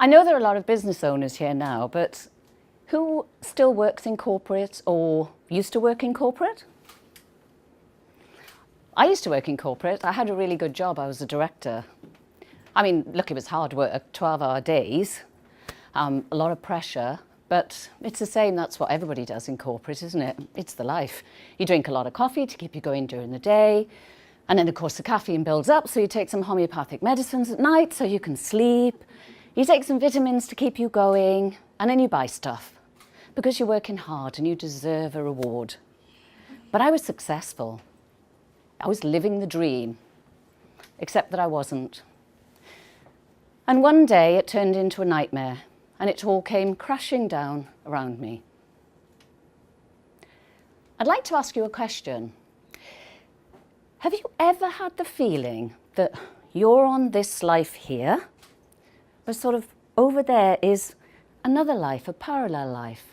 I know there are a lot of business owners here now, but who still works in corporate or used to work in corporate? I used to work in corporate. I had a really good job. I was a director. I mean, look, it was hard work, 12-hour days, a lot of pressure, but it's the same. That's what everybody does in corporate, isn't it? It's the life. You drink a lot of coffee to keep you going during the day, and then, of course, the caffeine builds up, so you take some homeopathic medicines at night so you can sleep. You take some vitamins to keep you going, and then you buy stuff because you're working hard and you deserve a reward. But I was successful. I was living the dream, except that I wasn't. And one day it turned into a nightmare, and it all came crashing down around me. I'd like to ask you a question. Have you ever had the feeling that you're on this life here, but sort of over there is another life, a parallel life,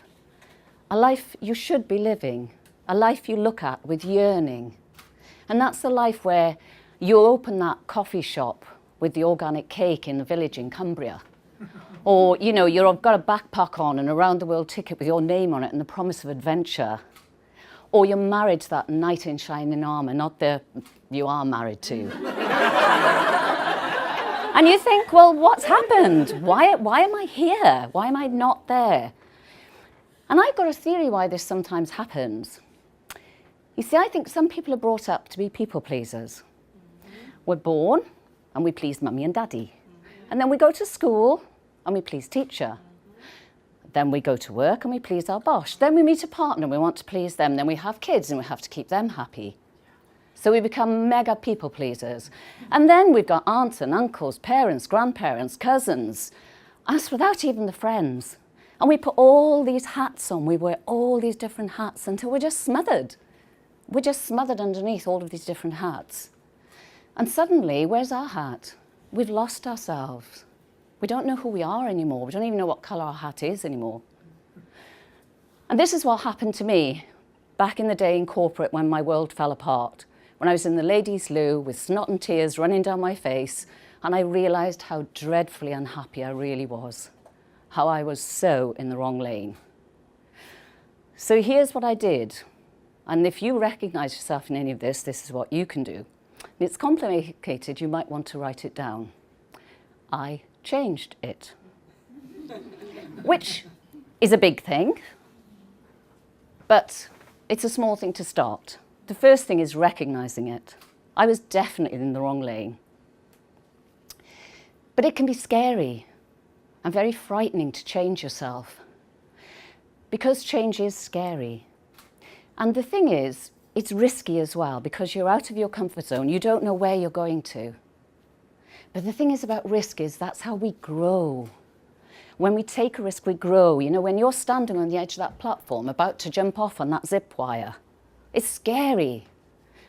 a life you should be living, a life you look at with yearning? And that's the life where you'll open that coffee shop with the organic cake in the village in Cumbria. Or, you know, you've got a backpack on and a round-the-world ticket with your name on it and the promise of adventure. Or you're married to that knight in shining armour, not the you are married to. And you think, well, what's happened? Why am I here? Why am I not there? And I've got a theory why this sometimes happens. You see, I think some people are brought up to be people pleasers. We're born and we please mummy and daddy. And then we go to school and we please teacher. Then we go to work and we please our boss. Then we meet a partner and we want to please them. Then we have kids and we have to keep them happy. So we become mega people pleasers. And then we've got aunts and uncles, parents, grandparents, cousins, us without even the friends. And we put all these hats on. We wear all these different hats until we're just smothered. We're just smothered underneath all of these different hats. And suddenly, where's our hat? We've lost ourselves. We don't know who we are anymore. We don't even know what colour our hat is anymore. And this is what happened to me back in the day in corporate when my world fell apart, when I was in the ladies' loo with snot and tears running down my face, and I realised how dreadfully unhappy I really was, how I was so in the wrong lane. So here's what I did. And if you recognise yourself in any of this, this is what you can do. And it's complicated, you might want to write it down. I changed it. Which is a big thing, but it's a small thing to start. The first thing is recognising it. I was definitely in the wrong lane. But it can be scary and very frightening to change yourself, because change is scary. And the thing is, it's risky as well, because you're out of your comfort zone. You don't know where you're going to. But the thing is about risk is that's how we grow. When we take a risk, we grow. You know, when you're standing on the edge of that platform, about to jump off on that zip wire, it's scary.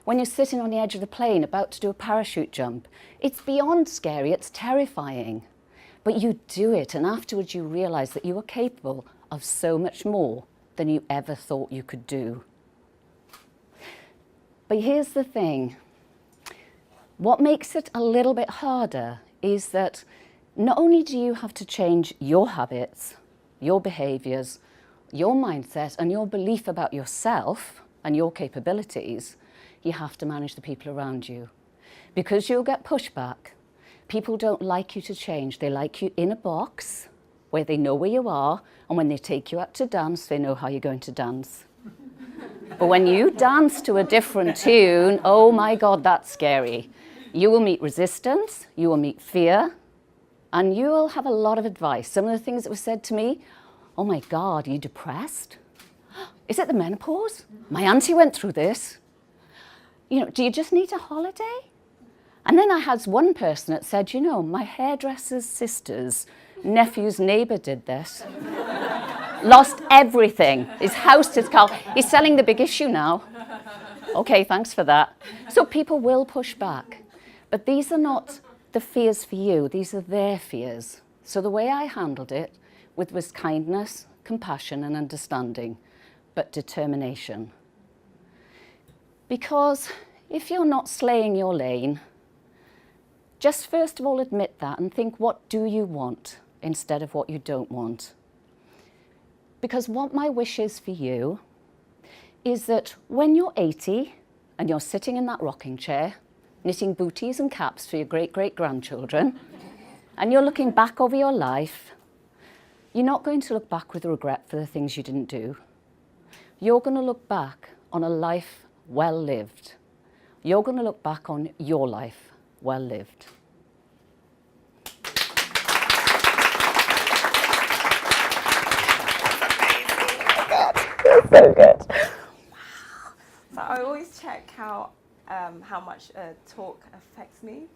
When you're sitting on the edge of the plane, about to do a parachute jump, it's beyond scary, it's terrifying. But you do it, and afterwards you realise that you are capable of so much more than you ever thought you could do. But here's the thing. What makes it a little bit harder is that not only do you have to change your habits, your behaviours, your mindset and your belief about yourself and your capabilities, you have to manage the people around you. Because you'll get pushback. People don't like you to change. They like you in a box where they know where you are, and when they take you out to dance, they know how you're going to dance. But when you dance to a different tune, oh my God, that's scary. You will meet resistance, you will meet fear, and you will have a lot of advice. Some of the things that were said to me, oh my God, are you depressed? Is it the menopause? My auntie went through this. You know, do you just need a holiday? And then I had one person that said, you know, my hairdresser's sister's nephew's neighbour did this. Lost everything. His house, his car. He's selling the big issue now. Okay, thanks for that. So people will push back. But these are not the fears for you. These are their fears. So the way I handled it was kindness, compassion and understanding, but determination. Because if you're not slaying your lane, just first of all admit that and think, what do you want instead of what you don't want. Because what my wish is for you is that when you're 80 and you're sitting in that rocking chair, knitting booties and caps for your great-great-grandchildren, and you're looking back over your life, you're not going to look back with regret for the things you didn't do. You're going to look back on a life well lived. You're going to look back on your life well lived. So good. Wow. So I always check how much a talk affects me.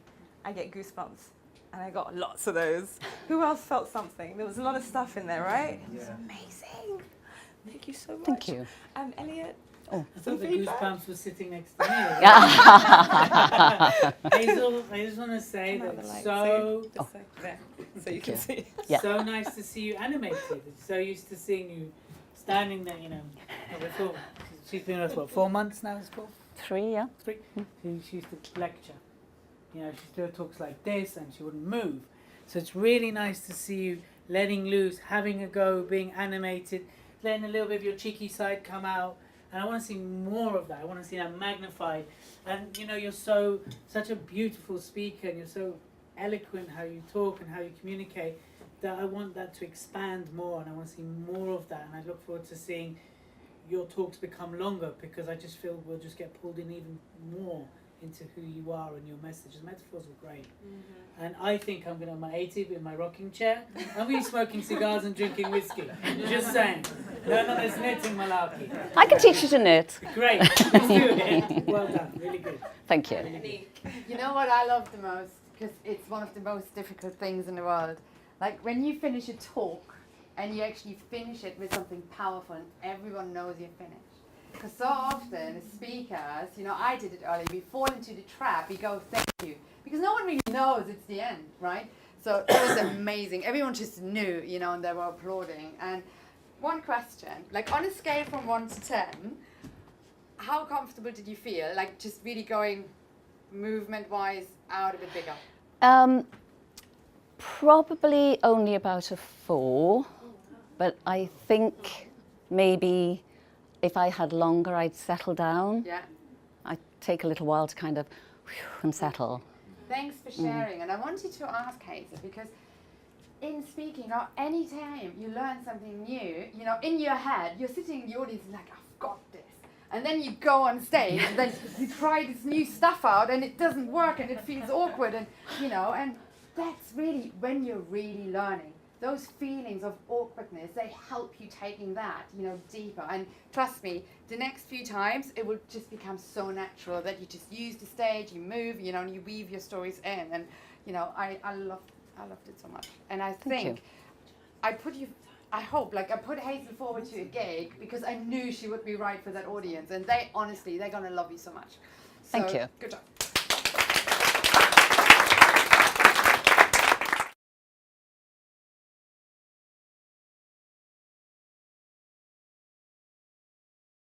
I get goosebumps, and I got lots of those. Who else felt something? There was a lot of stuff in there, right? Yeah. It was amazing. Thank you so much. Thank you. Elliot. I thought the goosebumps were sitting next to me. Hazel, I just want to say that it's so you can see. Yeah. So nice to see you animated. It's so used to seeing you standing there, you know. Before, she's been with us, what, 4 months now? It's 4? 3, yeah. 3. She used to lecture. You know, she'd do talks like this, and she wouldn't move. So it's really nice to see you letting loose, having a go, being animated, letting a little bit of your cheeky side come out. And I want to see more of that. I want to see that magnified. And, you know, you're such a beautiful speaker, and you're so eloquent how you talk and how you communicate, that I want that to expand more, and I want to see more of that. And I look forward to seeing your talks become longer, because I just feel we'll just get pulled in even more into who you are and your message. The metaphors were great. Mm-hmm. And I think I'm going to, on my 80th, in my rocking chair, I'm going to be smoking cigars and drinking whiskey. Just saying. None of this knitting malarkey. I can teach you to knit. Great. Let's do it. Well done. Really good. Thank you. Really good. You know what I love the most? Because it's one of the most difficult things in the world. Like when you finish a talk and you actually finish it with something powerful and everyone knows you're finished. Because so often as speakers, you know, I did it earlier, we fall into the trap, we go thank you. Because no one really knows it's the end, right? So it was amazing. Everyone just knew, you know, and they were applauding. And one question, like on a scale from 1 to 10, how comfortable did you feel? Like just really going movement-wise out a bit bigger? Probably only about a 4, but I think maybe if I had longer, I'd settle down. Yeah. I'd take a little while to kind of and settle. Thanks for sharing. And I wanted to ask Hazel, because in speaking, or any time you learn something new, you know, in your head, you're sitting in the audience and like, I've got this. And then you go on stage and then you try this new stuff out and it doesn't work and it feels awkward, and, you know, and that's really when you're really learning. Those feelings of awkwardness, they help you taking that, you know, deeper. And trust me, the next few times, it will just become so natural that you just use the stage, you move, you know, and you weave your stories in. And, you know, I loved it so much. And I think I put Hazel forward to a gig because I knew she would be right for that audience. And they're going to love you so much. So, Thank you. Good job.